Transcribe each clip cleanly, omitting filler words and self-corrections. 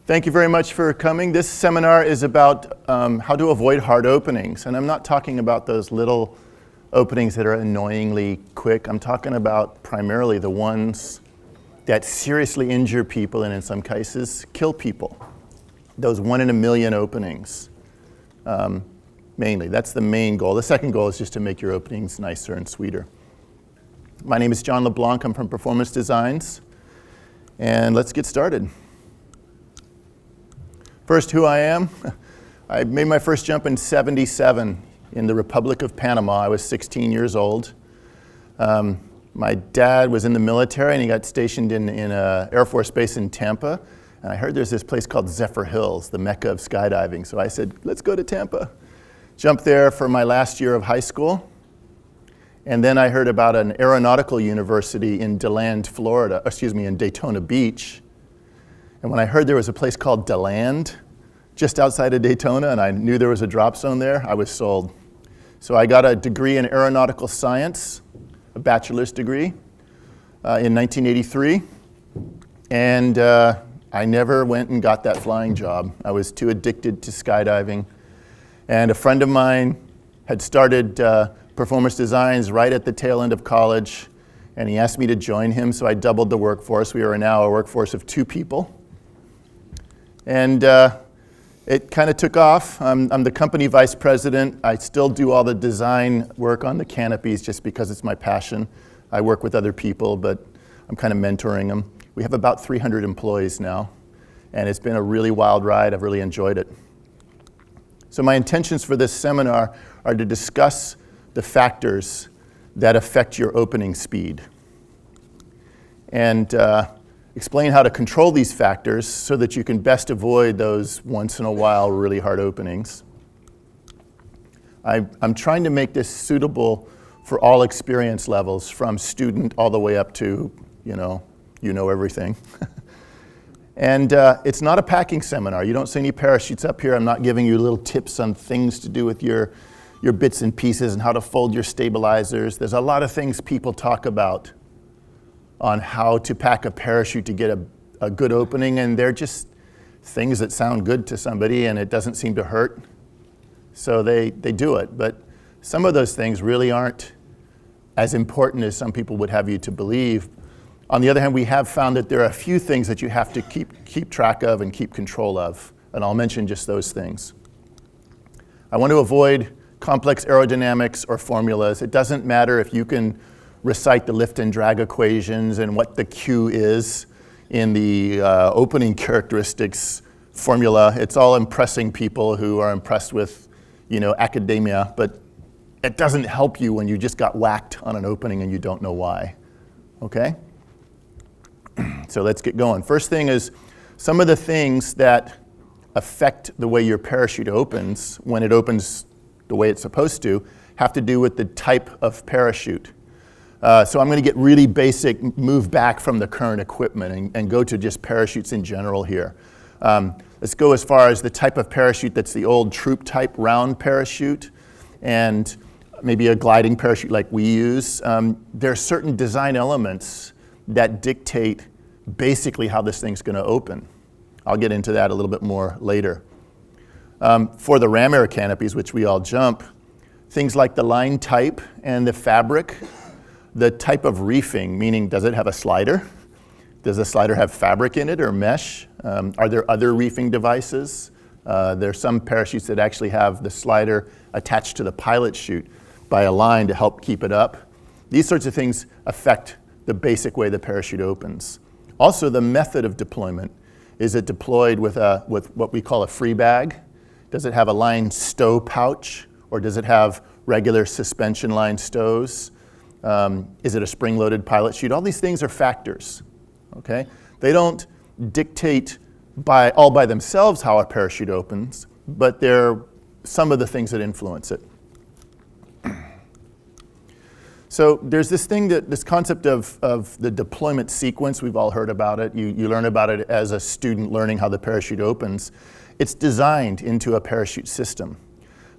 Thank you very much for coming. This seminar is about how to avoid hard openings. And I'm not talking about those little openings that are annoyingly quick. I'm talking about primarily the ones that seriously injure people and in some cases kill people. Those 1 in a million openings, mainly. That's the main goal. The second goal is just to make your openings nicer and sweeter. My name is John LeBlanc. I'm from Performance Designs. And let's get started. First, who I am. I made my first jump in '77 in the Republic of Panama. I was 16 years old. My dad was in the military and he got stationed in an Air Force base in Tampa. And I heard there's this place called Zephyr Hills, the mecca of skydiving. So I said, let's go to Tampa. Jumped there for my last year of high school. And then I heard about an aeronautical university in in Daytona Beach. And when I heard there was a place called DeLand just outside of Daytona and I knew there was a drop zone there, I was sold. So I got a degree in aeronautical science, a bachelor's degree, in 1983. And I never went and got that flying job. I was too addicted to skydiving. And a friend of mine had started Performance Designs right at the tail end of college, and he asked me to join him, so I doubled the workforce. We are now a workforce of 2 people. And it kind of took off. I'm the company vice president. I still do all the design work on the Canopies just because it's my passion. I work with other people, but I'm kind of mentoring them. We have about 300 employees now, and it's been a really wild ride. I've really enjoyed it. So my intentions for this seminar are to discuss the factors that affect your opening speed and explain how to control these factors so that you can best avoid those once in a while really hard openings. I'm trying to make this suitable for all experience levels, from student all the way up to, you know everything. And it's not a packing seminar. You don't see any parachutes up here. I'm not giving you little tips on things to do with your bits and pieces and how to fold your stabilizers. There's a lot of things people talk about on how to pack a parachute to get a good opening, and they're just things that sound good to somebody and it doesn't seem to hurt. So they do it. But some of those things really aren't as important as some people would have you to believe. On the other hand, we have found that there are a few things that you have to keep track of and keep control of, and I'll mention just those things. I want to avoid complex aerodynamics or formulas. It doesn't matter if you can recite the lift and drag equations and what the Q is in the opening characteristics formula. It's all impressing people who are impressed with, academia, but it doesn't help you when you just got whacked on an opening and you don't know why. Okay? So let's get going. First thing is some of the things that affect the way your parachute opens when it opens the way it's supposed to have to do with the type of parachute. So I'm going to get really basic, move back from the current equipment and go to just parachutes in general here. Let's go as far as the type of parachute that's the old troop type round parachute and maybe a gliding parachute like we use. There are certain design elements that dictate basically how this thing's going to open. I'll get into that a little bit more later. For the ram air canopies, which we all jump, things like the line type and the fabric, the type of reefing, meaning does it have a slider? Does the slider have fabric in it or mesh? Are there other reefing devices? There are some parachutes that actually have the slider attached to the pilot chute by a line to help keep it up. These sorts of things affect the basic way the parachute opens. Also, the method of deployment. Is it deployed with what we call a free bag? Does it have a line stow pouch, or does it have regular suspension line stows? Is it a spring-loaded pilot chute? All these things are factors, okay? They don't dictate all by themselves how a parachute opens, but they're some of the things that influence it. So there's this concept of the deployment sequence. We've all heard about it. You learn about it as a student learning how the parachute opens. It's designed into a parachute system.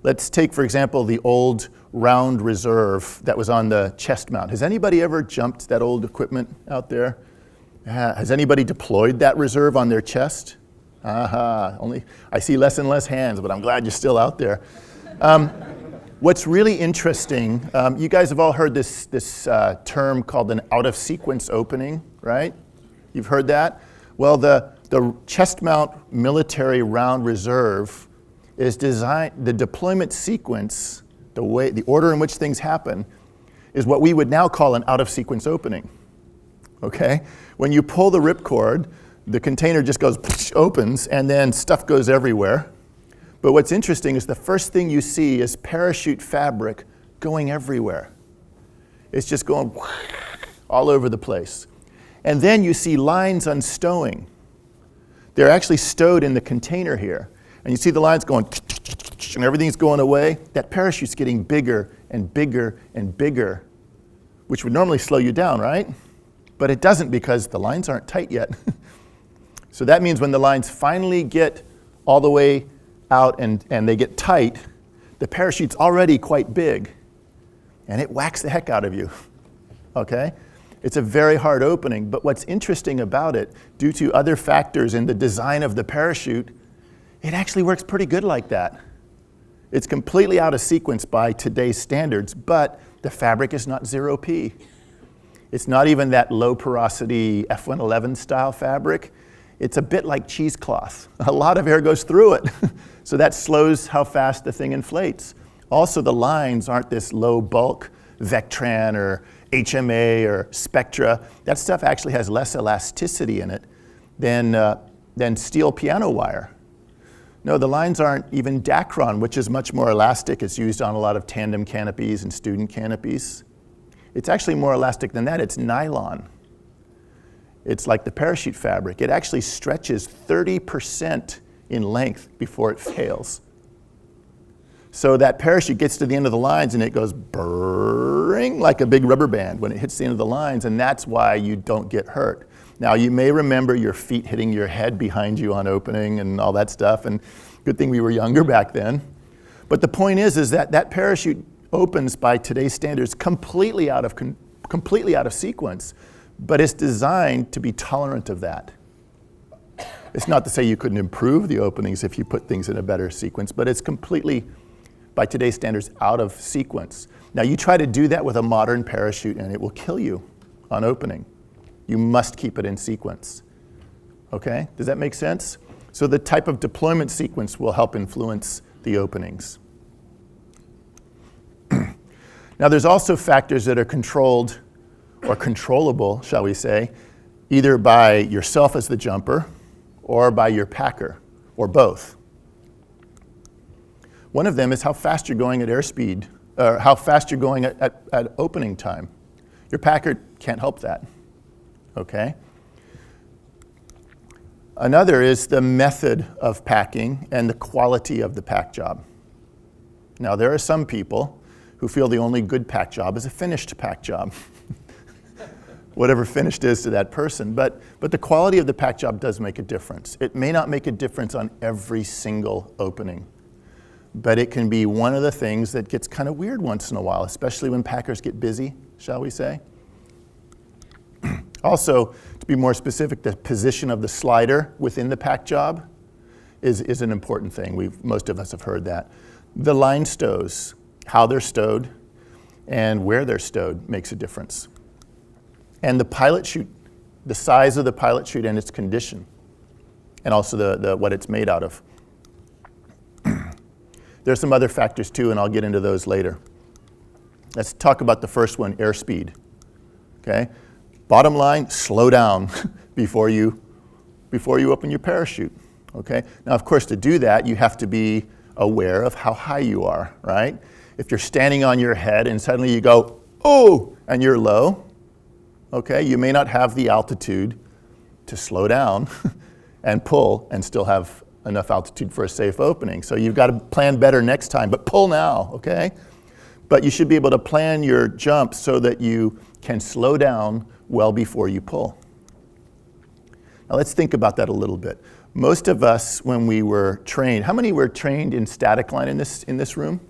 Let's take, for example, the old round reserve that was on the chest mount. Has anybody ever jumped that old equipment out there? Has anybody deployed that reserve on their chest? Only I see less and less hands, but I'm glad you're still out there. What's really interesting, you guys have all heard this term called an out-of-sequence opening, right? You've heard that? Well, the chest mount military round reserve is designed, the deployment sequence, the order in which things happen, is what we would now call an out-of-sequence opening, okay? When you pull the ripcord, the container just goes, opens, and then stuff goes everywhere. But what's interesting is the first thing you see is parachute fabric going everywhere. It's just going all over the place. And then you see lines unstowing. They're actually stowed in the container here. And you see the lines going, and everything's going away. That parachute's getting bigger and bigger and bigger, which would normally slow you down, right? But it doesn't because the lines aren't tight yet. So that means when the lines finally get all the way out and they get tight, the parachute's already quite big, and it whacks the heck out of you, okay? It's a very hard opening, but what's interesting about it, due to other factors in the design of the parachute, it actually works pretty good like that. It's completely out of sequence by today's standards, but the fabric is not 0P. It's not even that low porosity F111 style fabric. It's a bit like cheesecloth. A lot of air goes through it. So that slows how fast the thing inflates. Also, the lines aren't this low bulk Vectran or HMA or Spectra. That stuff actually has less elasticity in it than steel piano wire. No, the lines aren't even Dacron, which is much more elastic. It's used on a lot of tandem canopies and student canopies. It's actually more elastic than that. It's nylon. It's like the parachute fabric. It actually stretches 30% in length before it fails. So that parachute gets to the end of the lines and it goes brrrring like a big rubber band when it hits the end of the lines, and that's why you don't get hurt. Now, you may remember your feet hitting your head behind you on opening and all that stuff, and good thing we were younger back then. But the point is that that parachute opens by today's standards completely out of sequence, but it's designed to be tolerant of that. It's not to say you couldn't improve the openings if you put things in a better sequence, but it's completely, by today's standards, out of sequence. Now, you try to do that with a modern parachute and it will kill you on opening. You must keep it in sequence. Okay? Does that make sense? So the type of deployment sequence will help influence the openings. Now, there's also factors that are controlled or controllable, shall we say, either by yourself as the jumper or by your packer, or both. One of them is how fast you're going at airspeed, or how fast you're going at opening time. Your packer can't help that, okay? Another is the method of packing and the quality of the pack job. Now, there are some people who feel the only good pack job is a finished pack job. Whatever finished is to that person. But the quality of the pack job does make a difference. It may not make a difference on every single opening, but it can be one of the things that gets kind of weird once in a while, especially when packers get busy, shall we say. Also, to be more specific, the position of the slider within the pack job is an important thing. Most of us have heard that. The line stows, how they're stowed, and where they're stowed makes a difference. And the pilot chute, the size of the pilot chute and its condition, and also what it's made out of. There's some other factors too, and I'll get into those later. Let's talk about the first one, airspeed. Okay? Bottom line, slow down before you open your parachute. Okay? Now, of course, to do that, you have to be aware of how high you are, right? If you're standing on your head and suddenly you go, oh, and you're low, okay, you may not have the altitude to slow down and pull and still have enough altitude for a safe opening. So you've got to plan better next time, but pull now, okay? But you should be able to plan your jump so that you can slow down well before you pull. Now let's think about that a little bit. Most of us, when we were trained, how many were trained in static line in this room?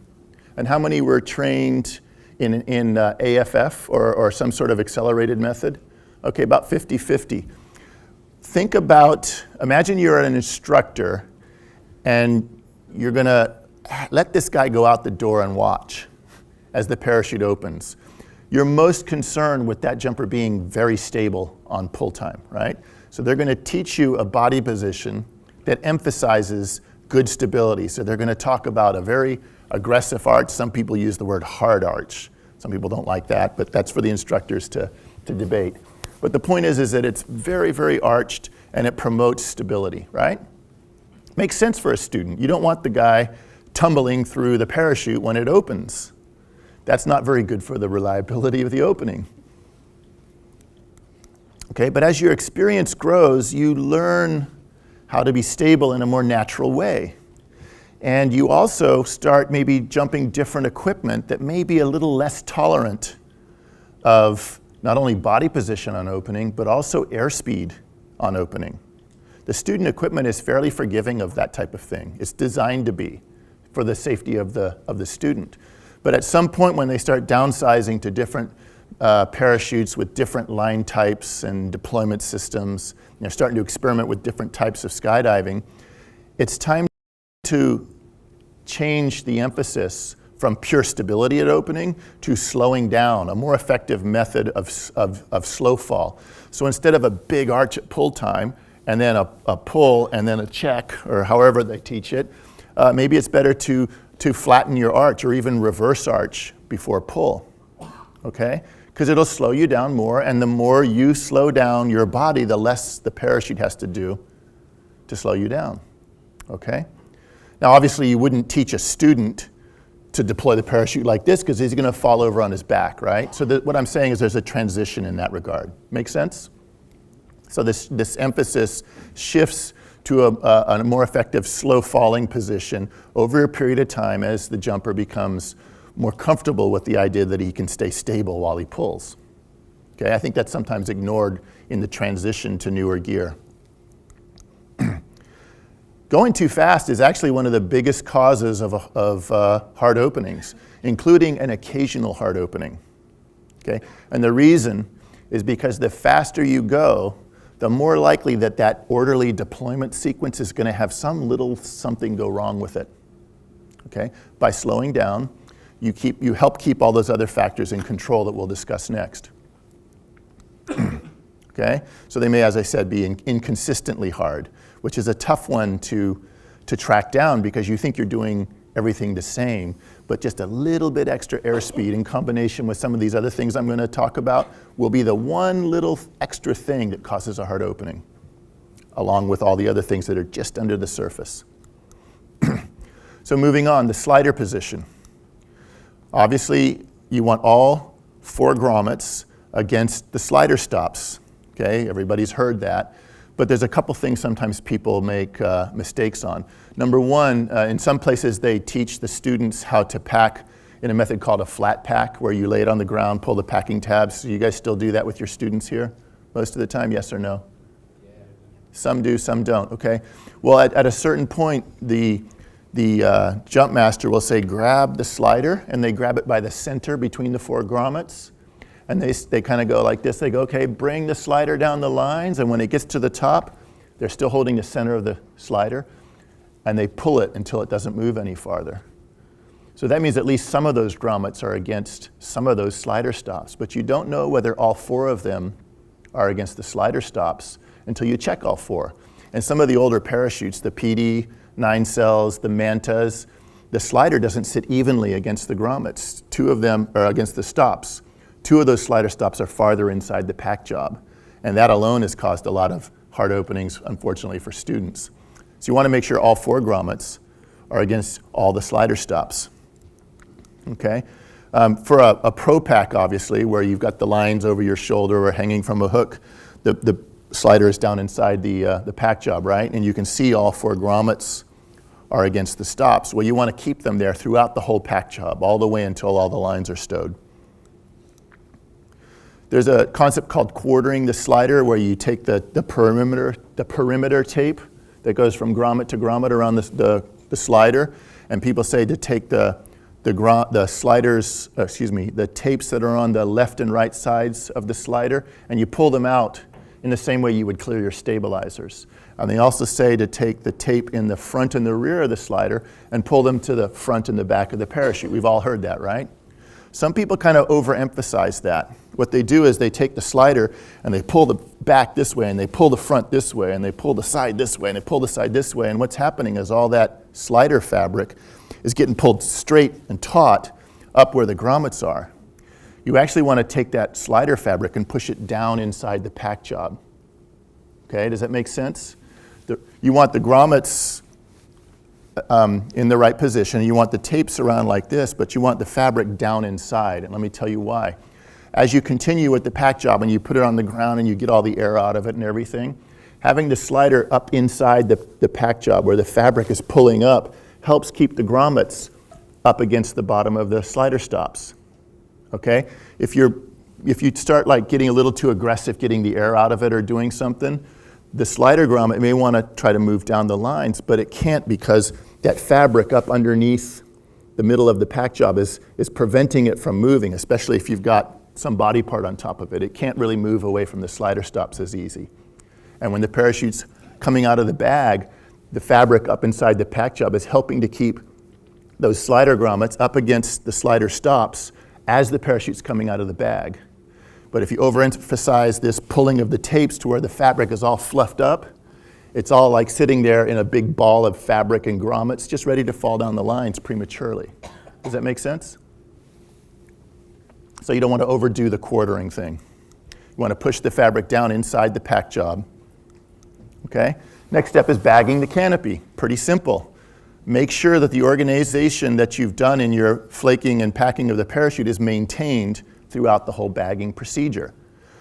And how many were trained in AFF or some sort of accelerated method? Okay, about 50-50. imagine you're an instructor and you're going to let this guy go out the door and watch as the parachute opens. You're most concerned with that jumper being very stable on pull time, right? So they're going to teach you a body position that emphasizes good stability. So they're going to talk about a very aggressive arch. Some people use the word hard arch. Some people don't like that, but that's for the instructors to debate. But the point is that it's very, very arched and it promotes stability, right? Makes sense for a student. You don't want the guy tumbling through the parachute when it opens. That's not very good for the reliability of the opening. Okay, but as your experience grows, you learn how to be stable in a more natural way. And you also start maybe jumping different equipment that may be a little less tolerant of not only body position on opening, but also airspeed on opening. The student equipment is fairly forgiving of that type of thing. It's designed to be for the safety of the student. But at some point when they start downsizing to different parachutes with different line types and deployment systems, and they're starting to experiment with different types of skydiving, it's time to change the emphasis from pure stability at opening to slowing down, a more effective method of slow fall. So instead of a big arch at pull time, and then a pull, and then a check, or however they teach it, maybe it's better to flatten your arch or even reverse arch before pull, okay? Because it'll slow you down more, and the more you slow down your body, the less the parachute has to do to slow you down, okay? Now, obviously, you wouldn't teach a student to deploy the parachute like this because he's going to fall over on his back, right? So what I'm saying is there's a transition in that regard. Make sense? So this emphasis shifts to a more effective slow falling position over a period of time as the jumper becomes more comfortable with the idea that he can stay stable while he pulls. Okay, I think that's sometimes ignored in the transition to newer gear. Going too fast is actually one of the biggest causes of hard openings, including an occasional hard opening. Okay? And the reason is because the faster you go, the more likely that orderly deployment sequence is going to have some little something go wrong with it. Okay? By slowing down, you help keep all those other factors in control that we'll discuss next. Okay? So they may, as I said, be inconsistently hard, which is a tough one to track down because you think you're doing everything the same, but just a little bit extra airspeed in combination with some of these other things I'm going to talk about will be the one little extra thing that causes a hard opening, along with all the other things that are just under the surface. So moving on, the slider position. Obviously, you want all 4 grommets against the slider stops. Okay, everybody's heard that. But there's a couple things sometimes people make mistakes on. Number one, in some places they teach the students how to pack in a method called a flat pack, where you lay it on the ground, pull the packing tabs. So you guys still do that with your students here most of the time, yes or no? Yeah. Some do, some don't, okay? Well, at a certain point, the jump master will say, grab the slider, and they grab it by the center between the 4 grommets. And they kind of go like this. They go, okay, bring the slider down the lines. And when it gets to the top, they're still holding the center of the slider. And they pull it until it doesn't move any farther. So that means at least some of those grommets are against some of those slider stops. But you don't know whether all 4 of them are against the slider stops until you check all 4. And some of the older parachutes, the PD, 9 cells, the Mantas, the slider doesn't sit evenly against the grommets. 2 of them are against the stops. 2 of those slider stops are farther inside the pack job. And that alone has caused a lot of hard openings, unfortunately, for students. So you want to make sure all 4 grommets are against all the slider stops. Okay? For a pro pack, obviously, where you've got the lines over your shoulder or hanging from a hook, the slider is down inside the pack job, right? And you can see all 4 grommets are against the stops. Well, you want to keep them there throughout the whole pack job, all the way until all the lines are stowed. There's a concept called quartering the slider, where you take the perimeter tape that goes from grommet to grommet around the slider, and people say to take the tapes that are on the left and right sides of the slider, and you pull them out in the same way you would clear your stabilizers. And they also say to take the tape in the front and the rear of the slider and pull them to the front and the back of the parachute. We've all heard that, right? Some people kind of overemphasize that. What they do is they take the slider and they pull the back this way, and they pull the front this way, and they pull the side this way, and they pull the side this way. And what's happening is all that slider fabric is getting pulled straight and taut up where the grommets are. You actually want to take that slider fabric and push it down inside the pack job. Okay, does that make sense? You want the grommets in the right position. You want the tapes around like this, but you want the fabric down inside. And let me tell you why. As you continue with the pack job and you put it on the ground and you get all the air out of it and everything, having the slider up inside the pack job where the fabric is pulling up helps keep the grommets up against the bottom of the slider stops. Okay? If you start like getting a little too aggressive getting the air out of it or doing something, the slider grommet may want to try to move down the lines, but it can't because that fabric up underneath the middle of the pack job is preventing it from moving, especially if you've got some body part on top of it. It can't really move away from the slider stops as easy. And when the parachute's coming out of the bag, the fabric up inside the pack job is helping to keep those slider grommets up against the slider stops as the parachute's coming out of the bag. But if you overemphasize this pulling of the tapes to where the fabric is all fluffed up, it's all like sitting there in a big ball of fabric and grommets just ready to fall down the lines prematurely. Does that make sense? So you don't want to overdo the quartering thing. You want to push the fabric down inside the pack job. Okay? Next step is bagging the canopy. Pretty simple. Make sure that the organization that you've done in your flaking and packing of the parachute is maintained throughout the whole bagging procedure.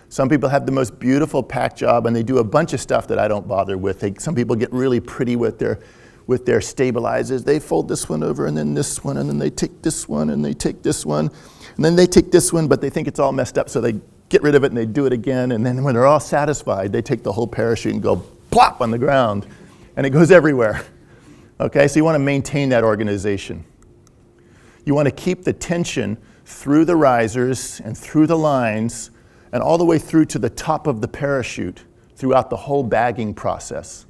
Some people have the most beautiful pack job and they do a bunch of stuff that I don't bother with. Some people get really pretty with their stabilizers. They fold this one over and then this one, and then they take this one and they take this one, and then they take this one, but they think it's all messed up, so they get rid of it and they do it again, and then when they're all satisfied, they take the whole parachute and go plop on the ground, and it goes everywhere. Okay, so you want to maintain that organization. You want to keep the tension through the risers and through the lines and all the way through to the top of the parachute throughout the whole bagging process.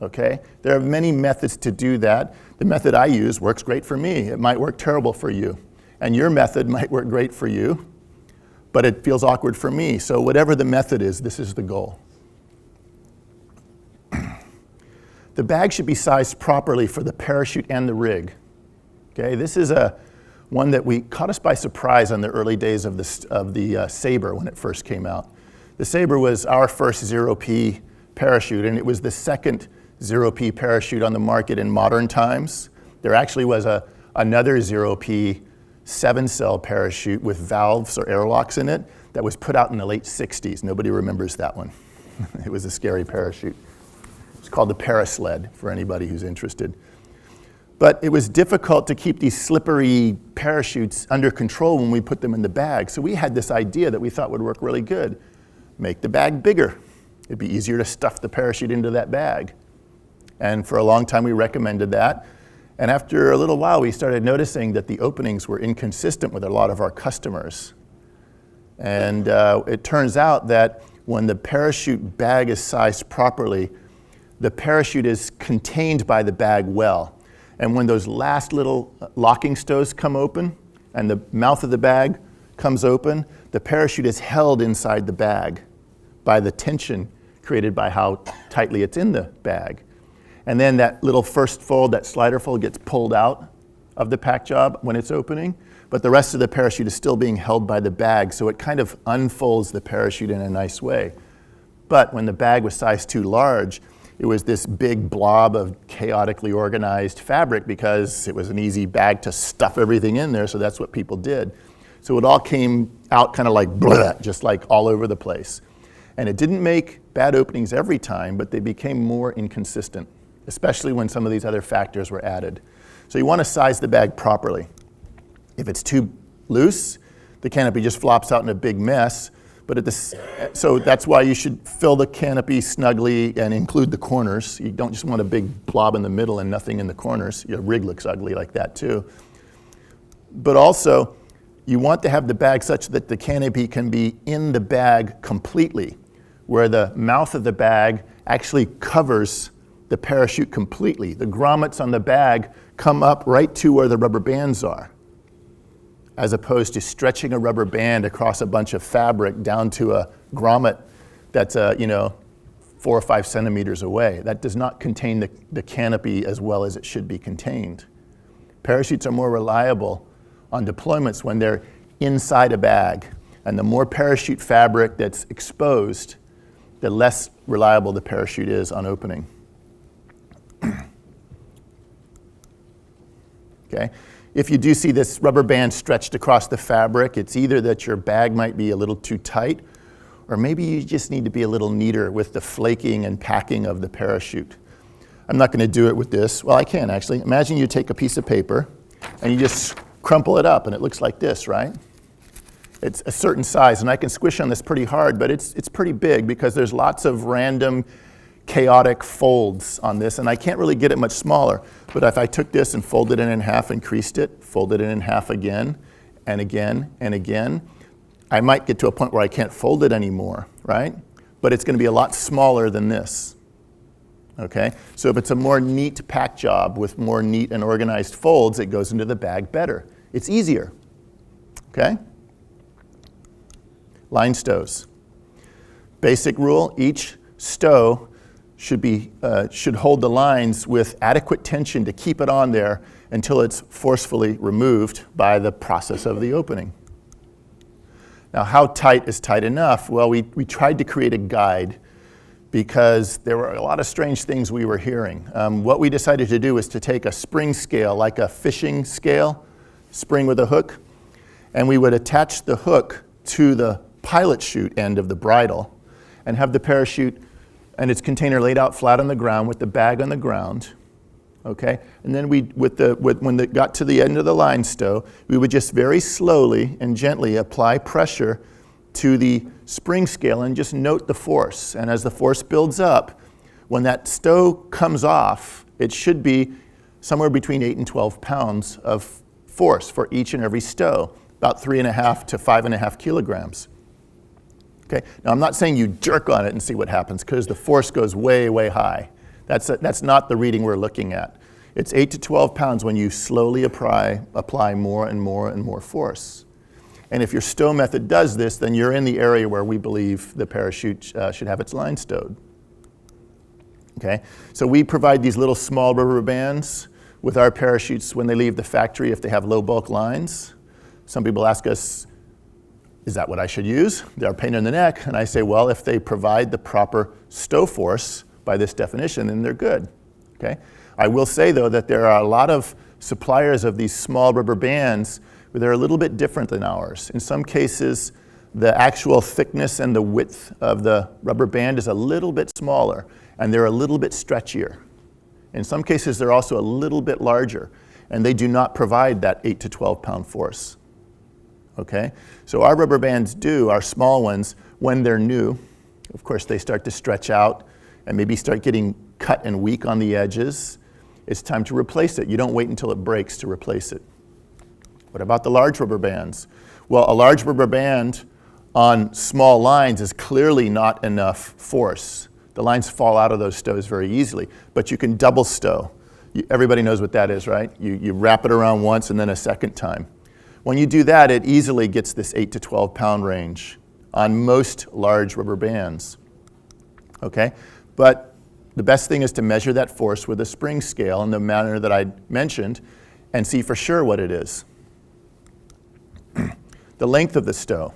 Okay? There are many methods to do that. The method I use works great for me. It might work terrible for you. And your method might work great for you, but it feels awkward for me. So whatever the method is, this is the goal. The bag should be sized properly for the parachute and the rig. Okay? This is one that caught us by surprise on the early days of the Sabre when it first came out. The Sabre was our first 0P parachute, and it was the second 0P parachute on the market in modern times. There actually was another 0P 7-cell parachute with valves or airlocks in it that was put out in the late 60s. Nobody remembers that one. It was a scary parachute. It's called the Paris Sled for anybody who's interested. But it was difficult to keep these slippery parachutes under control when we put them in the bag. So we had this idea that we thought would work really good. Make the bag bigger. It'd be easier to stuff the parachute into that bag. And for a long time we recommended that. And after a little while we started noticing that the openings were inconsistent with a lot of our customers. And it turns out that when the parachute bag is sized properly, the parachute is contained by the bag well. And when those last little locking stows come open and the mouth of the bag comes open, the parachute is held inside the bag by the tension created by how tightly it's in the bag. And then that little first fold, that slider fold, gets pulled out of the pack job when it's opening, but the rest of the parachute is still being held by the bag, so it kind of unfolds the parachute in a nice way. But when the bag was sized too large, it was this big blob of chaotically organized fabric because it was an easy bag to stuff everything in there, so that's what people did. So it all came out kind of like blah, just like all over the place. And it didn't make bad openings every time, but they became more inconsistent, especially when some of these other factors were added. So you want to size the bag properly. If it's too loose, the canopy just flops out in a big mess. So that's why you should fill the canopy snugly and include the corners. You don't just want a big blob in the middle and nothing in the corners. Your rig looks ugly like that too. But also, you want to have the bag such that the canopy can be in the bag completely where the mouth of the bag actually covers the parachute completely. The grommets on the bag come up right to where the rubber bands are, as opposed to stretching a rubber band across a bunch of fabric down to a grommet that's 4 or 5 centimeters away. That does not contain the canopy as well as it should be contained. Parachutes are more reliable on deployments when they're inside a bag. And the more parachute fabric that's exposed, the less reliable the parachute is on opening. Okay? If you do see this rubber band stretched across the fabric, it's either that your bag might be a little too tight, or maybe you just need to be a little neater with the flaking and packing of the parachute. I'm not going to do it with this. Well, I can actually. Imagine you take a piece of paper and you just crumple it up and it looks like this, right? It's a certain size, and I can squish on this pretty hard, but it's pretty big because there's lots of random chaotic folds on this, and I can't really get it much smaller. But if I took this and folded it in half and creased it, folded it in half again and again and again, I might get to a point where I can't fold it anymore, right? But it's going to be a lot smaller than this. Okay? So if it's a more neat pack job with more neat and organized folds, it goes into the bag better. It's easier. Okay? Line stows. Basic rule, each stow should hold the lines with adequate tension to keep it on there until it's forcefully removed by the process of the opening. Now, how tight is tight enough? Well, we tried to create a guide because there were a lot of strange things we were hearing. What we decided to do was to take a spring scale, like a fishing scale, spring with a hook, and we would attach the hook to the pilot chute end of the bridle and have the parachute and its container laid out flat on the ground with the bag on the ground, okay? And then when it got to the end of the line stow, we would just very slowly and gently apply pressure to the spring scale and just note the force. And as the force builds up, when that stow comes off, it should be somewhere between 8 and 12 pounds of force for each and every stow, about 3.5 to 5.5 kilograms. Okay. Now, I'm not saying you jerk on it and see what happens, because the force goes way, way high. That's not the reading we're looking at. It's 8 to 12 pounds when you slowly apply more and more and more force. And if your stow method does this, then you're in the area where we believe the parachute should have its line stowed. Okay. So we provide these little small rubber bands with our parachutes when they leave the factory if they have low bulk lines. Some people ask us, is that what I should use? They're a pain in the neck. And I say, well, if they provide the proper stow force by this definition, then they're good. Okay? I will say, though, that there are a lot of suppliers of these small rubber bands where they're a little bit different than ours. In some cases, the actual thickness and the width of the rubber band is a little bit smaller, and they're a little bit stretchier. In some cases, they're also a little bit larger, and they do not provide that 8 to 12 pound force. Okay? So our rubber bands our small ones, when they're new, of course they start to stretch out and maybe start getting cut and weak on the edges. It's time to replace it. You don't wait until it breaks to replace it. What about the large rubber bands? Well, a large rubber band on small lines is clearly not enough force. The lines fall out of those stows very easily, but you can double stow. Everybody knows what that is, right? You wrap it around once and then a second time. When you do that, it easily gets this 8 to 12 pound range on most large rubber bands. Okay? But the best thing is to measure that force with a spring scale in the manner that I mentioned and see for sure what it is. The length of the stow.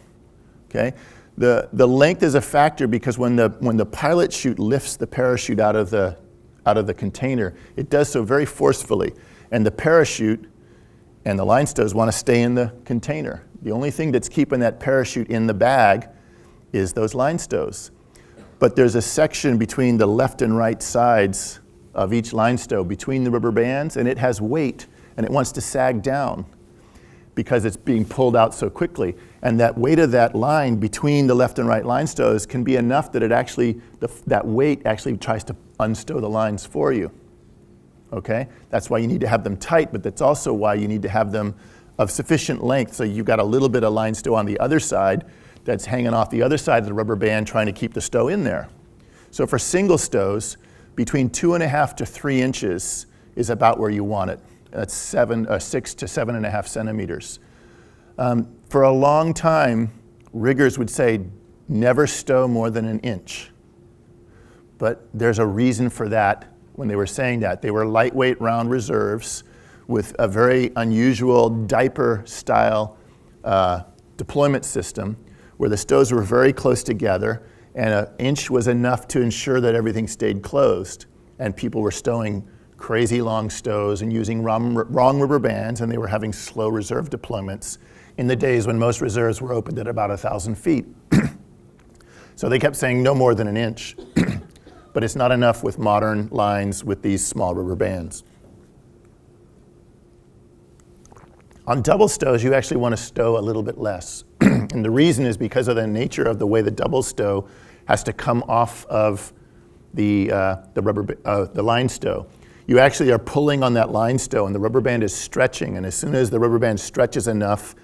Okay? The length is a factor because when the pilot chute lifts the parachute out of the container, it does so very forcefully, and the parachute and the line stows want to stay in the container. The only thing that's keeping that parachute in the bag is those line stows. But there's a section between the left and right sides of each line stow between the rubber bands, and it has weight, and it wants to sag down because it's being pulled out so quickly. And that weight of that line between the left and right line stows can be enough that that weight actually tries to unstow the lines for you. Okay? That's why you need to have them tight, but that's also why you need to have them of sufficient length so you've got a little bit of line stow on the other side that's hanging off the other side of the rubber band trying to keep the stow in there. So for single stows, between 2.5 to 3 inches is about where you want it. That's 6 to 7.5 centimeters. For a long time, riggers would say, never stow more than 1 inch. But there's a reason for that when they were saying that. They were lightweight round reserves with a very unusual diaper-style deployment system where the stows were very close together, and 1 inch was enough to ensure that everything stayed closed. And people were stowing crazy long stows and using wrong rubber bands, and they were having slow reserve deployments in the days when most reserves were opened at about 1,000 feet. So they kept saying no more than 1 inch. But it's not enough with modern lines with these small rubber bands. On double stows, you actually want to stow a little bit less. And the reason is because of the nature of the way the double stow has to come off of the line stow. You actually are pulling on that line stow, and the rubber band is stretching. And as soon as the rubber band stretches enough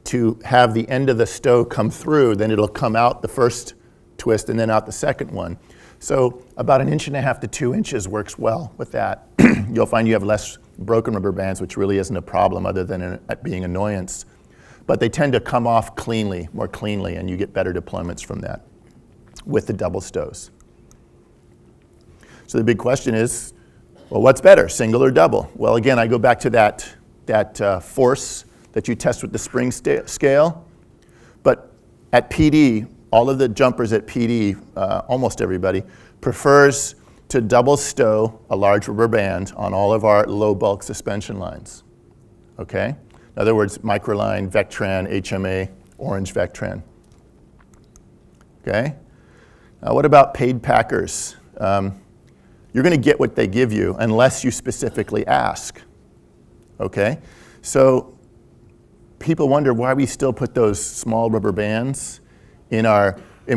to have the end of the stow come through, then it'll come out the first twist and then out the second one. So about 1.5 inches to 2 inches works well with that. You'll find you have less broken rubber bands, which really isn't a problem other than it being annoyance. But they tend to come off cleanly, more cleanly, and you get better deployments from that with the double stows. So the big question is, well, what's better, single or double? Well, again, I go back to that force that you test with the spring scale. But at PD, all of the jumpers at PD, almost everybody, prefers to double stow a large rubber band on all of our low bulk suspension lines, okay? In other words, Microline, Vectran, HMA, Orange Vectran, okay? Now what about paid packers? You're gonna get what they give you unless you specifically ask, okay? So people wonder why we still put those small rubber bands in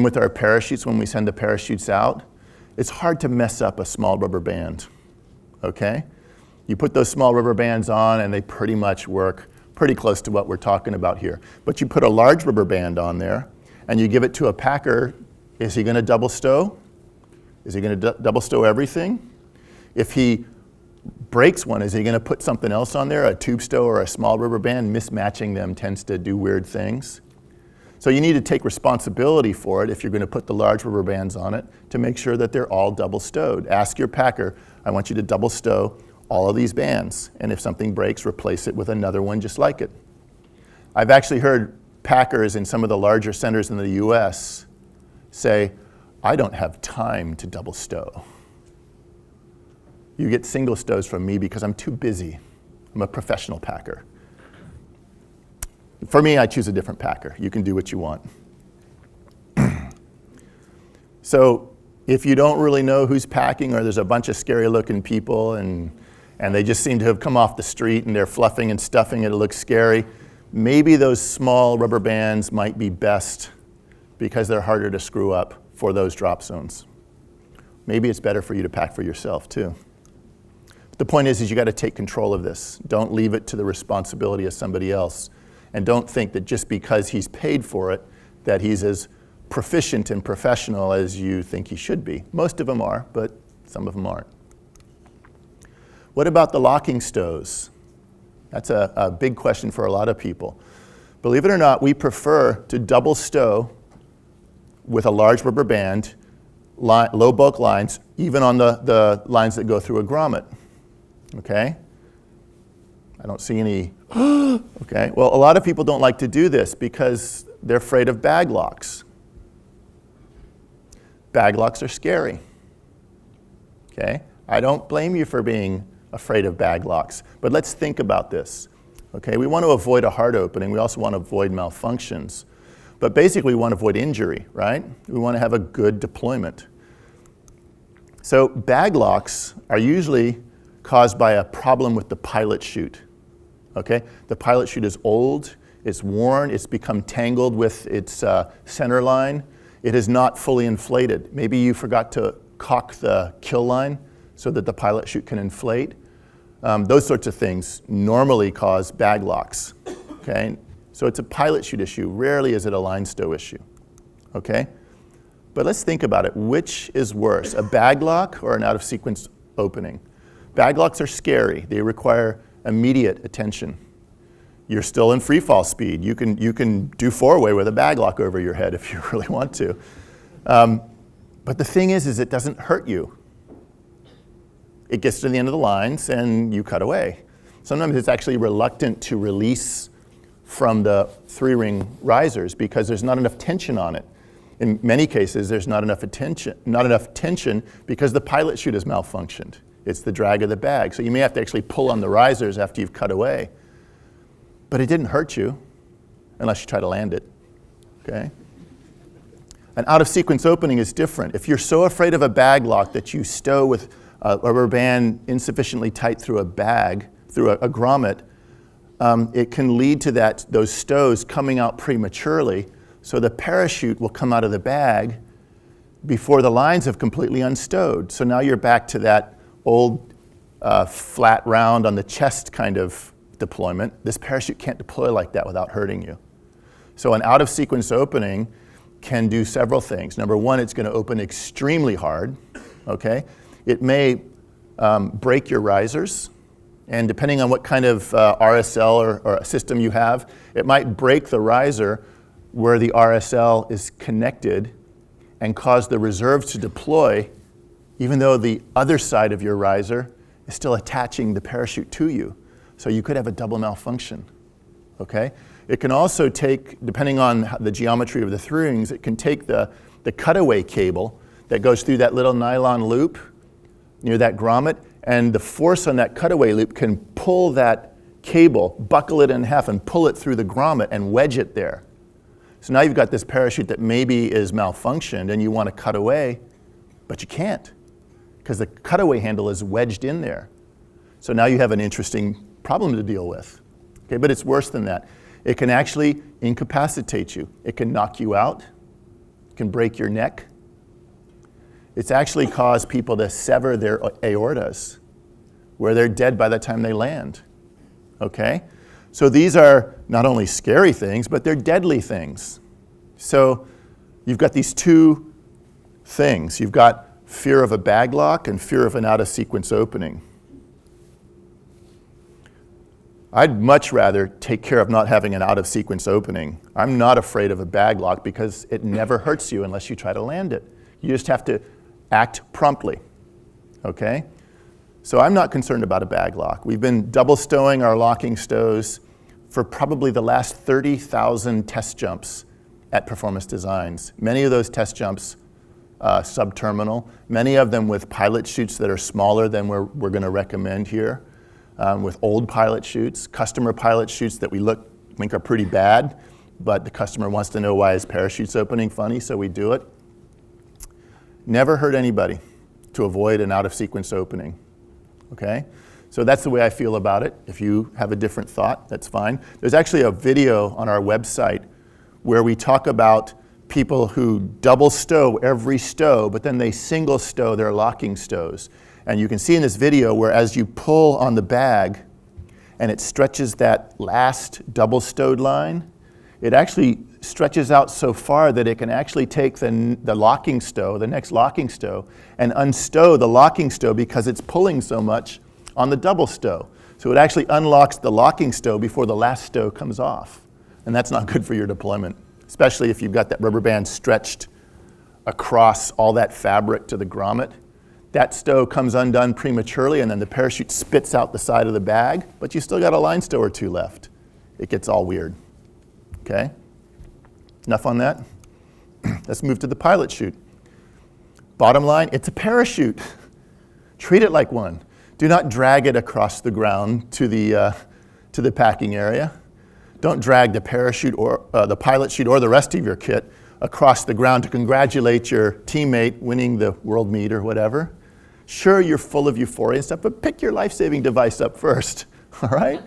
with our parachutes when we send the parachutes out. It's hard to mess up a small rubber band, okay? You put those small rubber bands on and they pretty much work pretty close to what we're talking about here. But you put a large rubber band on there and you give it to a packer, is he gonna double stow? Is he gonna double stow everything? If he breaks one, is he gonna put something else on there, a tube stow or a small rubber band? Mismatching them tends to do weird things. So you need to take responsibility for it if you're going to put the large rubber bands on it to make sure that they're all double stowed. Ask your packer, I want you to double stow all of these bands, and if something breaks, replace it with another one just like it. I've actually heard packers in some of the larger centers in the US say, I don't have time to double stow. You get single stows from me because I'm too busy. I'm a professional packer. For me, I choose a different packer. You can do what you want. So if you don't really know who's packing, or there's a bunch of scary looking people and they just seem to have come off the street and they're fluffing and stuffing it looks scary, maybe those small rubber bands might be best because they're harder to screw up for those drop zones. Maybe it's better for you to pack for yourself too. But the point is you got to take control of this. Don't leave it to the responsibility of somebody else. And don't think that just because he's paid for it, that he's as proficient and professional as you think he should be. Most of them are, but some of them aren't. What about the locking stows? That's a big question for a lot of people. Believe it or not, we prefer to double stow with a large rubber band, low bulk lines, even on the lines that go through a grommet, okay? I don't see any, okay. Well, a lot of people don't like to do this because they're afraid of bag locks. Bag locks are scary, okay? I don't blame you for being afraid of bag locks, but let's think about this, okay? We want to avoid a hard opening. We also want to avoid malfunctions, but basically we want to avoid injury, right? We want to have a good deployment. So bag locks are usually caused by a problem with the pilot chute. Okay, the pilot chute is old, it's worn, it's become tangled with its center line. It is not fully inflated. Maybe you forgot to caulk the kill line so that the pilot chute can inflate. Those sorts of things normally cause bag locks. Okay, So it's a pilot chute issue. Rarely is it a line stow issue, okay? But let's think about it. Which is worse, a bag lock or an out-of-sequence opening? Bag locks are scary. They require immediate attention. You're still in free fall speed. You can do four-way with a bag lock over your head if you really want to. But the thing is it doesn't hurt you. It gets to the end of the lines and you cut away. Sometimes it's actually reluctant to release from the three-ring risers because there's not enough tension on it. In many cases, there's not enough tension because the pilot chute has malfunctioned. It's the drag of the bag. So you may have to actually pull on the risers after you've cut away. But it didn't hurt you unless you try to land it, okay? An out-of-sequence opening is different. If you're so afraid of a bag lock that you stow with a rubber band insufficiently tight through a bag, through a grommet, it can lead to those stows coming out prematurely, so the parachute will come out of the bag before the lines have completely unstowed. So now you're back to that old flat round on the chest kind of deployment. This parachute can't deploy like that without hurting you. So an out-of-sequence opening can do several things. Number one, it's going to open extremely hard, okay? It may break your risers, and depending on what kind of RSL or system you have, it might break the riser where the RSL is connected and cause the reserves to deploy, even though the other side of your riser is still attaching the parachute to you. So you could have a double malfunction, okay? It can also take, depending on the geometry of the three rings, it can take the cutaway cable that goes through that little nylon loop near that grommet, and the force on that cutaway loop can pull that cable, buckle it in half, and pull it through the grommet and wedge it there. So now you've got this parachute that maybe is malfunctioned and you want to cut away, but you can't because the cutaway handle is wedged in there. So now you have an interesting problem to deal with. Okay, but it's worse than that. It can actually incapacitate you. It can knock you out. It can break your neck. It's actually caused people to sever their aortas, where they're dead by the time they land. Okay? So these are not only scary things, but they're deadly things. So you've got these two things. You've got fear of a bag lock and fear of an out-of-sequence opening. I'd much rather take care of not having an out-of-sequence opening. I'm not afraid of a bag lock because it never hurts you unless you try to land it. You just have to act promptly, okay? So I'm not concerned about a bag lock. We've been double stowing our locking stows for probably the last 30,000 test jumps at Performance Designs. Many of those test jumps subterminal, many of them with pilot chutes that are smaller than we're going to recommend here, with old pilot chutes, customer pilot chutes that we think are pretty bad, but the customer wants to know why his parachute's opening funny, so we do it. Never hurt anybody to avoid an out-of-sequence opening, okay? So that's the way I feel about it. If you have a different thought, that's fine. There's actually a video on our website where we talk about people who double stow every stow, but then they single stow their locking stows. And you can see in this video where as you pull on the bag and it stretches that last double stowed line, it actually stretches out so far that it can actually take the locking stow, the next locking stow, and unstow the locking stow because it's pulling so much on the double stow. So it actually unlocks the locking stow before the last stow comes off. And that's not good for your deployment, especially if you've got that rubber band stretched across all that fabric to the grommet. That stow comes undone prematurely and then the parachute spits out the side of the bag, but you still got a line stow or two left. It gets all weird, okay? Enough on that? Let's move to the pilot chute. Bottom line, it's a parachute. Treat it like one. Do not drag it across the ground to the packing area. Don't drag the parachute or the pilot chute or the rest of your kit across the ground to congratulate your teammate winning the world meet or whatever. Sure, you're full of euphoria and stuff, but pick your life-saving device up first, all right?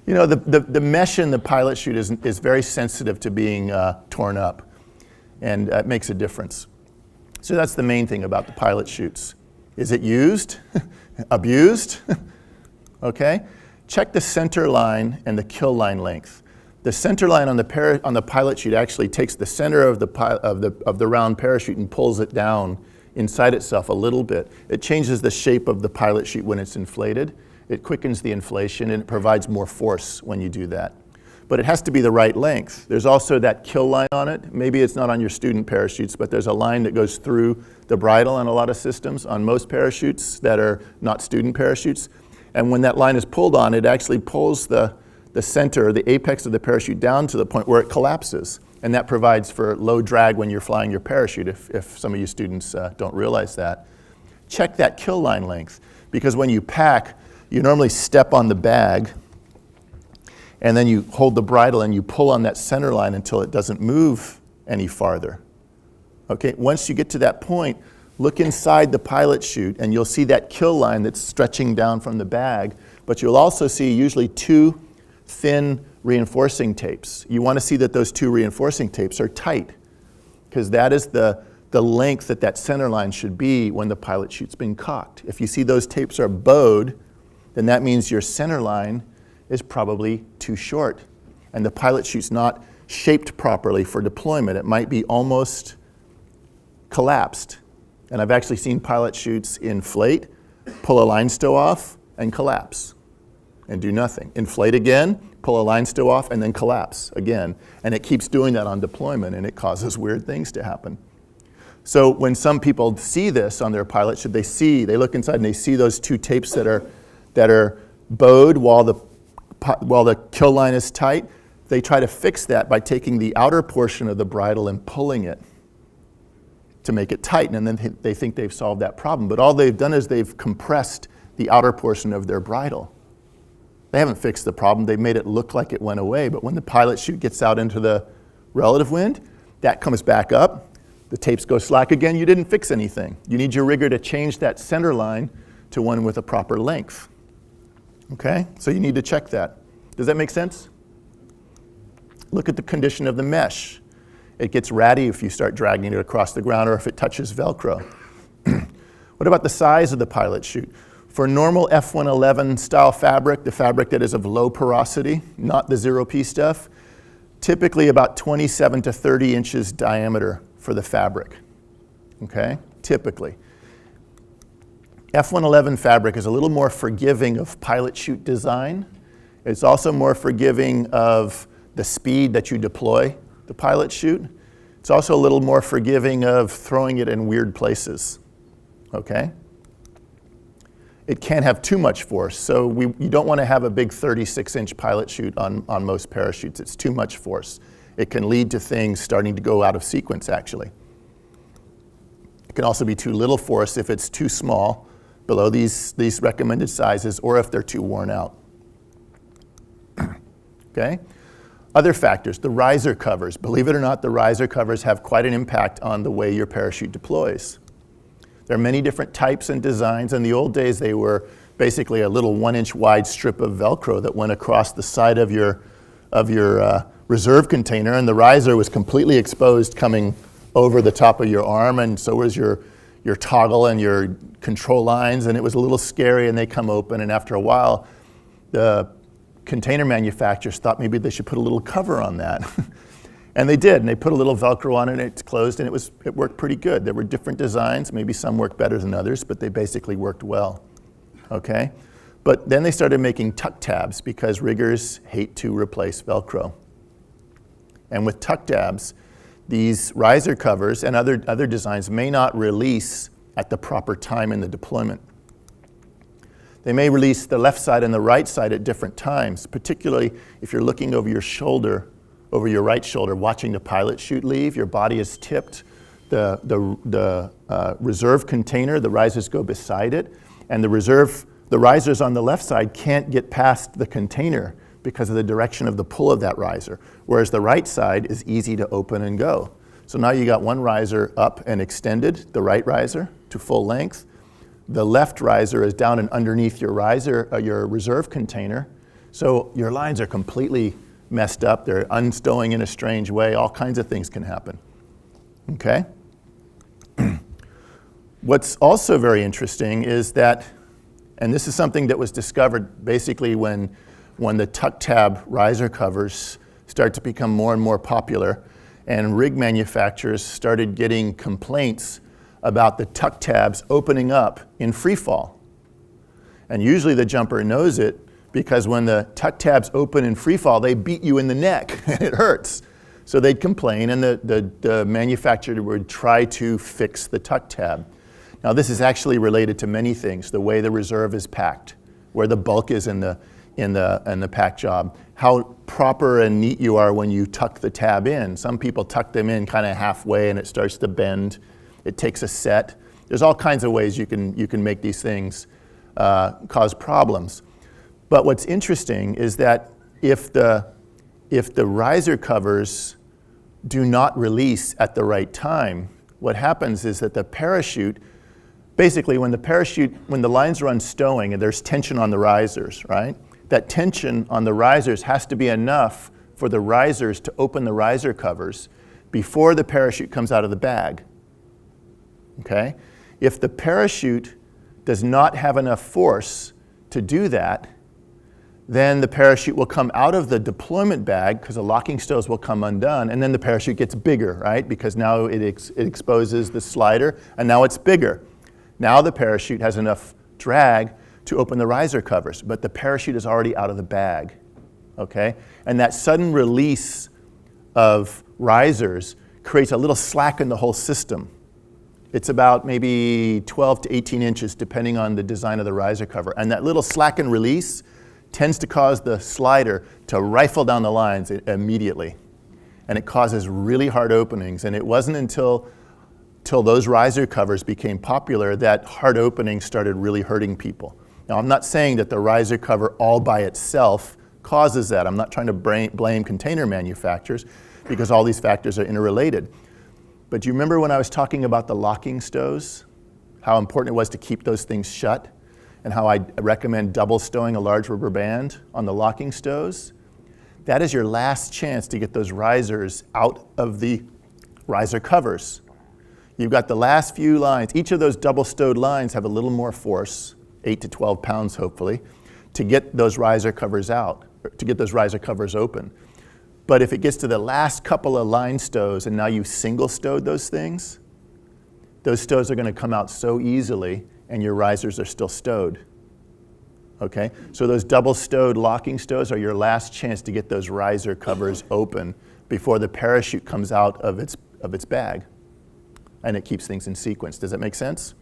You know, the mesh in the pilot chute is very sensitive to being torn up, and it makes a difference. So that's the main thing about the pilot chutes. Is it used? Abused? Okay. Check the center line and the kill line length. The center line on the pilot chute actually takes the center of the round parachute and pulls it down inside itself a little bit. It changes the shape of the pilot chute when it's inflated. It quickens the inflation and it provides more force when you do that. But it has to be the right length. There's also that kill line on it. Maybe it's not on your student parachutes, but there's a line that goes through the bridle on a lot of systems, on most parachutes that are not student parachutes. And when that line is pulled on, it actually pulls the center, the apex of the parachute down to the point where it collapses. And that provides for low drag when you're flying your parachute, if some of you students don't realize that. Check that kill line length, because when you pack, you normally step on the bag, and then you hold the bridle and you pull on that center line until it doesn't move any farther. Okay, once you get to that point, look inside the pilot chute and you'll see that kill line that's stretching down from the bag, but you'll also see usually two thin reinforcing tapes. You want to see that those two reinforcing tapes are tight, because that is the length that center line should be when the pilot chute's been cocked. If you see those tapes are bowed, then that means your center line is probably too short, and the pilot chute's not shaped properly for deployment. It might be almost collapsed. And I've actually seen pilot chutes inflate, pull a line stow off, and collapse, and do nothing. Inflate again, pull a line stow off, and then collapse again. And it keeps doing that on deployment, and it causes weird things to happen. So when some people see this on their pilot chute, they look inside and they see those two tapes that are bowed while the kill line is tight. They try to fix that by taking the outer portion of the bridle and pulling it to make it tighten, and then they think they've solved that problem. But all they've done is they've compressed the outer portion of their bridle. They haven't fixed the problem. They've made it look like it went away. But when the pilot chute gets out into the relative wind, that comes back up. The tapes go slack again. You didn't fix anything. You need your rigger to change that center line to one with a proper length. Okay? So you need to check that. Does that make sense? Look at the condition of the mesh. It gets ratty if you start dragging it across the ground or if it touches Velcro. What about the size of the pilot chute? For normal F111 style fabric, the fabric that is of low porosity, not the 0P stuff, typically about 27 to 30 inches diameter for the fabric, okay? Typically. F111 fabric is a little more forgiving of pilot chute design. It's also more forgiving of the speed that you deploy the pilot chute. It's also a little more forgiving of throwing it in weird places, okay? It can't have too much force, so you don't want to have a big 36-inch pilot chute on most parachutes. It's too much force. It can lead to things starting to go out of sequence, actually. It can also be too little force if it's too small, below these recommended sizes, or if they're too worn out. Okay? Other factors, the riser covers. Believe it or not, the riser covers have quite an impact on the way your parachute deploys. There are many different types and designs. In the old days, they were basically a little 1-inch wide strip of Velcro that went across the side of your reserve container, and the riser was completely exposed coming over the top of your arm, and so was your toggle and your control lines, and it was a little scary, and they come open, and after a while, the container manufacturers thought maybe they should put a little cover on that. And they did, and they put a little Velcro on it, and it's closed, and it worked pretty good. There were different designs. Maybe some worked better than others, but they basically worked well, okay? But then they started making tuck tabs because riggers hate to replace Velcro. And with tuck tabs, these riser covers and other designs may not release at the proper time in the deployment. They may release the left side and the right side at different times, particularly if you're looking over your shoulder, over your right shoulder, watching the pilot chute leave. Your body is tipped. The reserve container, the risers go beside it, and the risers on the left side can't get past the container because of the direction of the pull of that riser, whereas the right side is easy to open and go. So now you got one riser up and extended, the right riser, to full length. The left riser is down and underneath your your reserve container. So your lines are completely messed up. They're unstowing in a strange way. All kinds of things can happen. Okay? What's also very interesting is that, and this is something that was discovered basically when the tuck tab riser covers start to become more and more popular, and rig manufacturers started getting complaints about the tuck tabs opening up in free fall. And usually the jumper knows it, because when the tuck tabs open in free fall, they beat you in the neck and it hurts. So they'd complain, and the manufacturer would try to fix the tuck tab. Now this is actually related to many things: the way the reserve is packed, where the bulk is in the pack job, how proper and neat you are when you tuck the tab in. Some people tuck them in kind of halfway and it starts to bend. It takes a set. There's all kinds of ways you can make these things cause problems. But what's interesting is that if the riser covers do not release at the right time, what happens is that the parachute, basically when the lines run stowing and there's tension on the risers, right? That tension on the risers has to be enough for the risers to open the riser covers before the parachute comes out of the bag, okay? If the parachute does not have enough force to do that, then the parachute will come out of the deployment bag, because the locking stows will come undone, and then the parachute gets bigger, right? Because now it exposes the slider, and now it's bigger. Now the parachute has enough drag to open the riser covers, but the parachute is already out of the bag, okay? And that sudden release of risers creates a little slack in the whole system. It's about maybe 12 to 18 inches, depending on the design of the riser cover. And that little slack and release tends to cause the slider to rifle down the lines immediately. And it causes really hard openings. And it wasn't until those riser covers became popular that hard openings started really hurting people. Now, I'm not saying that the riser cover all by itself causes that. I'm not trying to blame container manufacturers, because all these factors are interrelated. But do you remember when I was talking about the locking stows, how important it was to keep those things shut, and how I recommend double stowing a large rubber band on the locking stows? That is your last chance to get those risers out of the riser covers. You've got the last few lines. Each of those double stowed lines have a little more force, 8 to 12 pounds hopefully, to get those riser covers out, to get those riser covers open. But if it gets to the last couple of line stows and now you've single stowed those things, those stows are going to come out so easily and your risers are still stowed. Okay? So those double stowed locking stows are your last chance to get those riser covers open before the parachute comes out of its bag. And it keeps things in sequence. Does that make sense?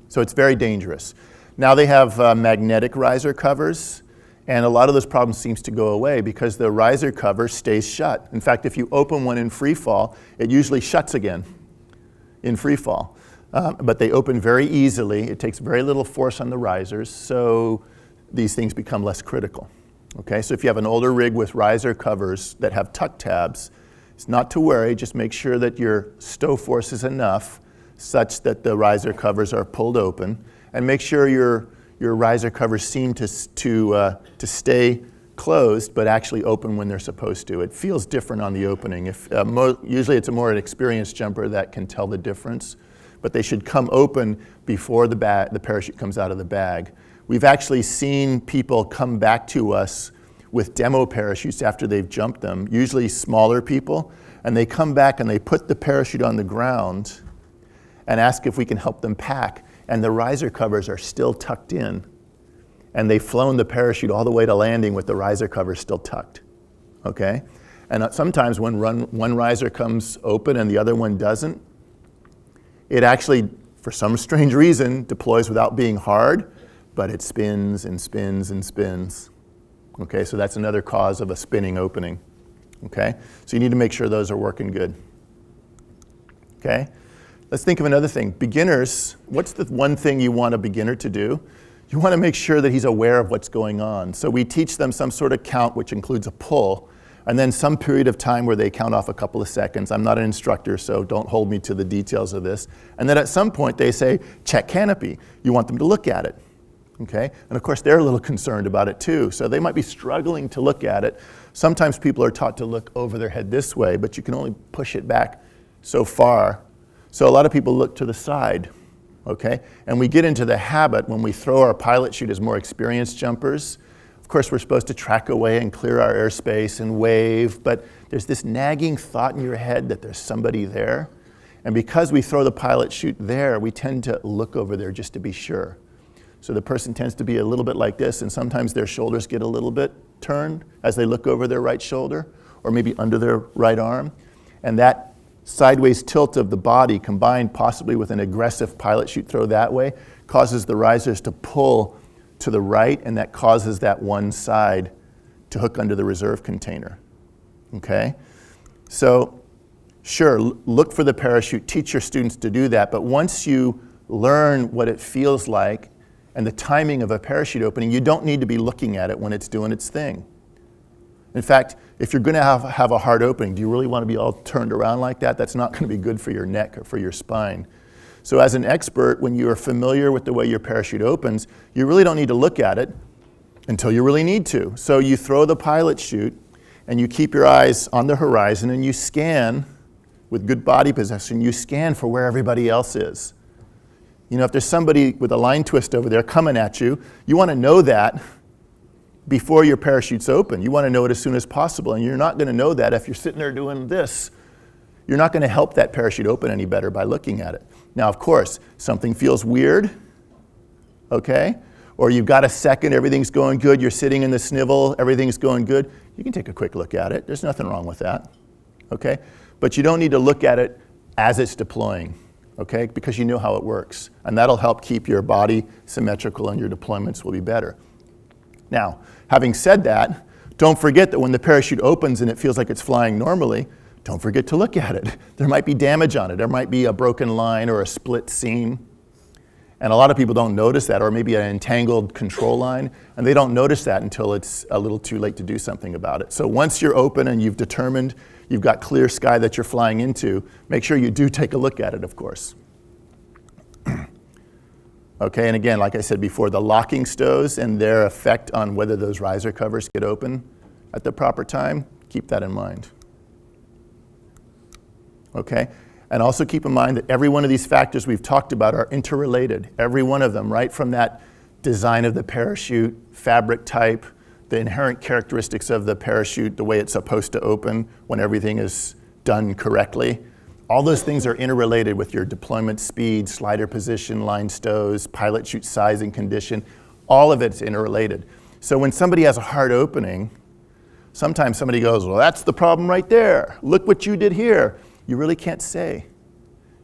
So it's very dangerous. Now they have magnetic riser covers, and a lot of those problems seems to go away because the riser cover stays shut. In fact, if you open one in free fall, it usually shuts again in free fall. But they open very easily. It takes very little force on the risers, so these things become less critical. Okay, so if you have an older rig with riser covers that have tuck tabs, it's not to worry. Just make sure that your stow force is enough such that the riser covers are pulled open, and make sure your riser covers seem to stay closed but actually open when they're supposed to. It feels different on the opening. Usually it's a more experienced jumper that can tell the difference, but they should come open before the parachute comes out of the bag. We've actually seen people come back to us with demo parachutes after they've jumped them, usually smaller people, and they come back and they put the parachute on the ground and ask if we can help them pack, and the riser covers are still tucked in, and they've flown the parachute all the way to landing with the riser covers still tucked, okay? And sometimes when one riser comes open and the other one doesn't, it actually, for some strange reason, deploys without being hard, but it spins and spins and spins. Okay, so that's another cause of a spinning opening. Okay, so you need to make sure those are working good. Okay, let's think of another thing. Beginners, what's the one thing you want a beginner to do? You want to make sure that he's aware of what's going on. So we teach them some sort of count, which includes a pull, and then some period of time where they count off a couple of seconds. I'm not an instructor, so don't hold me to the details of this. And then at some point they say, check Canopy. You want them to look at it. Okay? And of course they're a little concerned about it too, so they might be struggling to look at it. Sometimes people are taught to look over their head this way, but you can only push it back so far. So a lot of people look to the side, okay? And we get into the habit when we throw our pilot chute as more experienced jumpers, Of course, we're supposed to track away and clear our airspace and wave, but there's this nagging thought in your head that there's somebody there. And because we throw the pilot chute there, we tend to look over there just to be sure. So the person tends to be a little bit like this, and sometimes their shoulders get a little bit turned as they look over their right shoulder, or maybe under their right arm. And that sideways tilt of the body, combined possibly with an aggressive pilot chute throw that way, causes the risers to pull to the right, and that causes that one side to hook under the reserve container, okay? So, sure, look for the parachute, teach your students to do that, but once you learn what it feels like and the timing of a parachute opening, you don't need to be looking at it when it's doing its thing. In fact, if you're gonna have a hard opening, do you really wanna be all turned around like that? That's not gonna be good for your neck or for your spine. So as an expert, when you are familiar with the way your parachute opens, you really don't need to look at it until you really need to. So you throw the pilot chute and you keep your eyes on the horizon and you scan, with good body position, you scan for where everybody else is. You know, if there's somebody with a line twist over there coming at you, you want to know that before your parachute's open. You want to know it as soon as possible, and you're not going to know that if you're sitting there doing this. You're not going to help that parachute open any better by looking at it. Now, of course, something feels weird, okay? Or you've got a second, everything's going good, you're sitting in the snivel, everything's going good. You can take a quick look at it. There's nothing wrong with that, okay? But you don't need to look at it as it's deploying, okay? Because you know how it works. And that'll help keep your body symmetrical and your deployments will be better. Now, having said that, don't forget that when the parachute opens and it feels like it's flying normally, don't forget to look at it. There might be damage on it. There might be a broken line or a split seam. And a lot of people don't notice that, or maybe an entangled control line, and they don't notice that until it's a little too late to do something about it. So once you're open and you've determined you've got clear sky that you're flying into, make sure you do take a look at it, of course. Okay, and again, like I said before, the locking stows and their effect on whether those riser covers get open at the proper time, keep that in mind. Okay, and also keep in mind that every one of these factors we've talked about are interrelated. Every one of them, right from that design of the parachute, fabric type, the inherent characteristics of the parachute, the way it's supposed to open when everything is done correctly. All those things are interrelated with your deployment speed, slider position, line stows, pilot chute size and condition. All of it's interrelated. So when somebody has a hard opening, sometimes somebody goes, well, that's the problem right there. Look what you did here. You really can't say.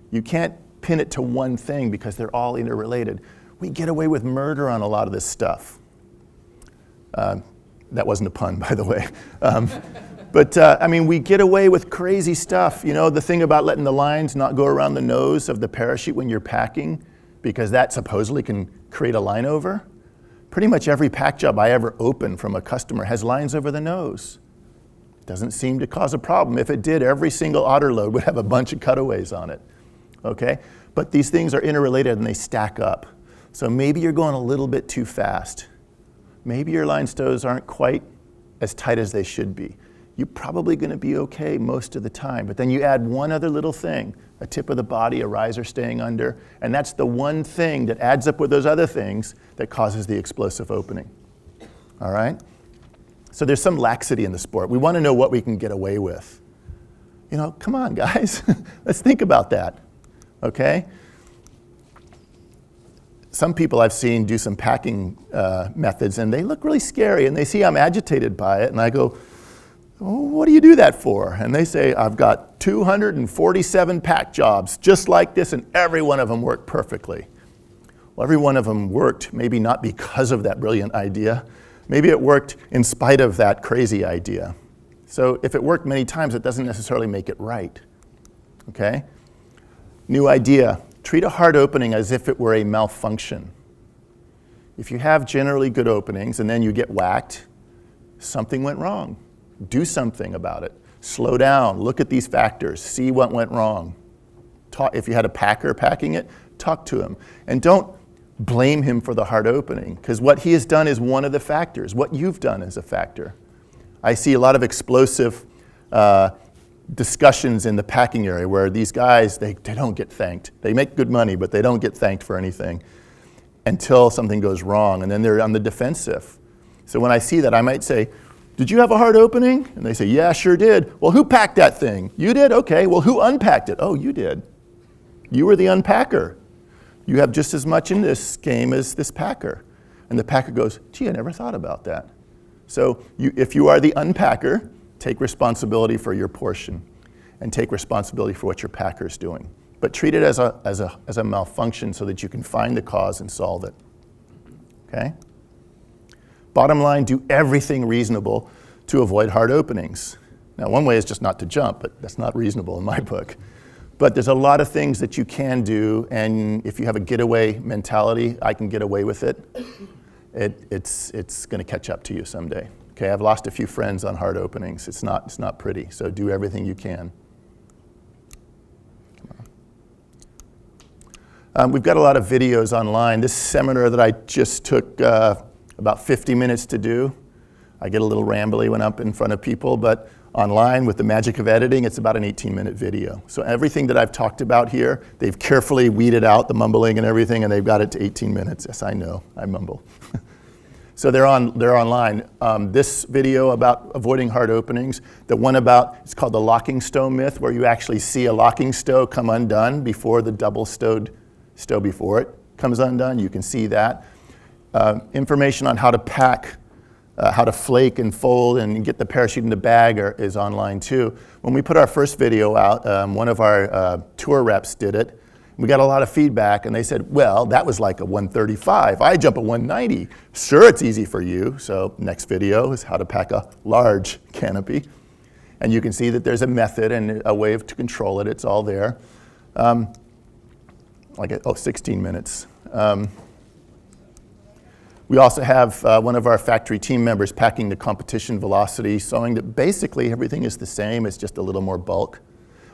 You can't pin it to one thing because they're all interrelated. We get away with murder on a lot of this stuff. That wasn't a pun, by the way. I mean, we get away with crazy stuff. You know, the thing about letting the lines not go around the nose of the parachute when you're packing, because that supposedly can create a line over. Pretty much every pack job I ever opened from a customer has lines over the nose. Doesn't seem to cause a problem. If it did, every single otter load would have a bunch of cutaways on it, okay? But these things are interrelated and they stack up. So maybe you're going a little bit too fast. Maybe your line stows aren't quite as tight as they should be. You're probably gonna be okay most of the time, but then you add one other little thing, a tip of the body, a riser staying under, and that's the one thing that adds up with those other things that causes the explosive opening, all right? So there's some laxity in the sport. We want to know what we can get away with. You know, come on, guys. Let's think about that, okay? Some people I've seen do some packing methods, and they look really scary, and they see I'm agitated by it, and I go, oh, what do you do that for? And they say, I've got 247 pack jobs just like this, and every one of them worked perfectly. Well, every one of them worked, maybe not because of that brilliant idea. Maybe it worked in spite of that crazy idea. So if it worked many times, it doesn't necessarily make it right, okay? New idea, treat a hard opening as if it were a malfunction. If you have generally good openings and then you get whacked, something went wrong. Do something about it. Slow down, look at these factors, see what went wrong. If you had a packer packing it, talk to him. And don't blame him for the hard opening, because what he has done is one of the factors. What you've done is a factor. I see a lot of explosive discussions in the packing area where these guys, they don't get thanked. They make good money, but they don't get thanked for anything until something goes wrong, and then they're on the defensive. So when I see that, I might say, did you have a hard opening? And they say, yeah, sure did. Well, who packed that thing? You did? Okay. Well, who unpacked it? Oh, you did. You were the unpacker. You have just as much in this game as this packer. And the packer goes, gee, I never thought about that. So if you are the unpacker, take responsibility for your portion and take responsibility for what your packer's doing. But treat it as a malfunction so that you can find the cause and solve it. Okay? Bottom line, do everything reasonable to avoid hard openings. Now, one way is just not to jump, but that's not reasonable in my book. But there's a lot of things that you can do, and if you have a getaway mentality, I can get away with it, it's going to catch up to you someday. Okay, I've lost a few friends on hard openings. It's not pretty, so do everything you can. We've got a lot of videos online. This seminar that I just took about 50 minutes to do. I get a little rambly when I'm up in front of people, but online with the magic of editing, it's about an 18-minute video. So everything that I've talked about here, they've carefully weeded out the mumbling and everything, and they've got it to 18 minutes. Yes, I know, I mumble. So they're online. This video about avoiding hard openings, the one about, it's called the locking stow myth, where you actually see a locking stow come undone before the double stowed stow before it comes undone. You can see that. Information on how to pack, how to flake and fold and get the parachute in the bag is online too. When we put our first video out, one of our tour reps did it. We got a lot of feedback, and they said, well, that was like a 135. I jump a 190. Sure, it's easy for you. So next video is how to pack a large canopy. And you can see that there's a method and a way to control it. It's all there. 16 minutes. We also have one of our factory team members packing the competition velocity, showing that basically everything is the same, it's just a little more bulk.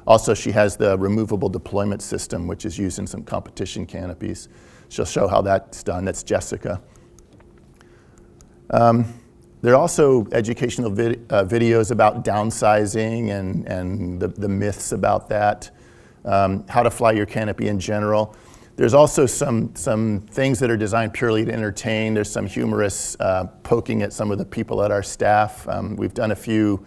Also, she has the removable deployment system, which is used in some competition canopies. She'll show how that's done. That's Jessica. There are also educational videos about downsizing and the myths about that, how to fly your canopy in general. There's also some things that are designed purely to entertain. There's some humorous poking at some of the people at our staff. We've done a few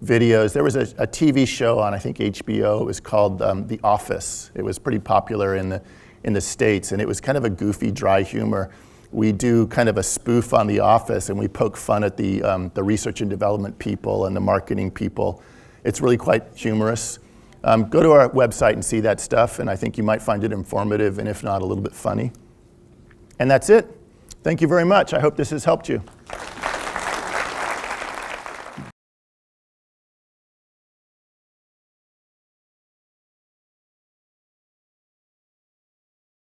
videos. There was a TV show on, I think, HBO. It was called The Office. It was pretty popular in the States, and it was kind of a goofy, dry humor. We do kind of a spoof on The Office, and we poke fun at the research and development people and the marketing people. It's really quite humorous. Go to our website and see that stuff, and I think you might find it informative, and if not, a little bit funny. And that's it. Thank you very much. I hope this has helped you.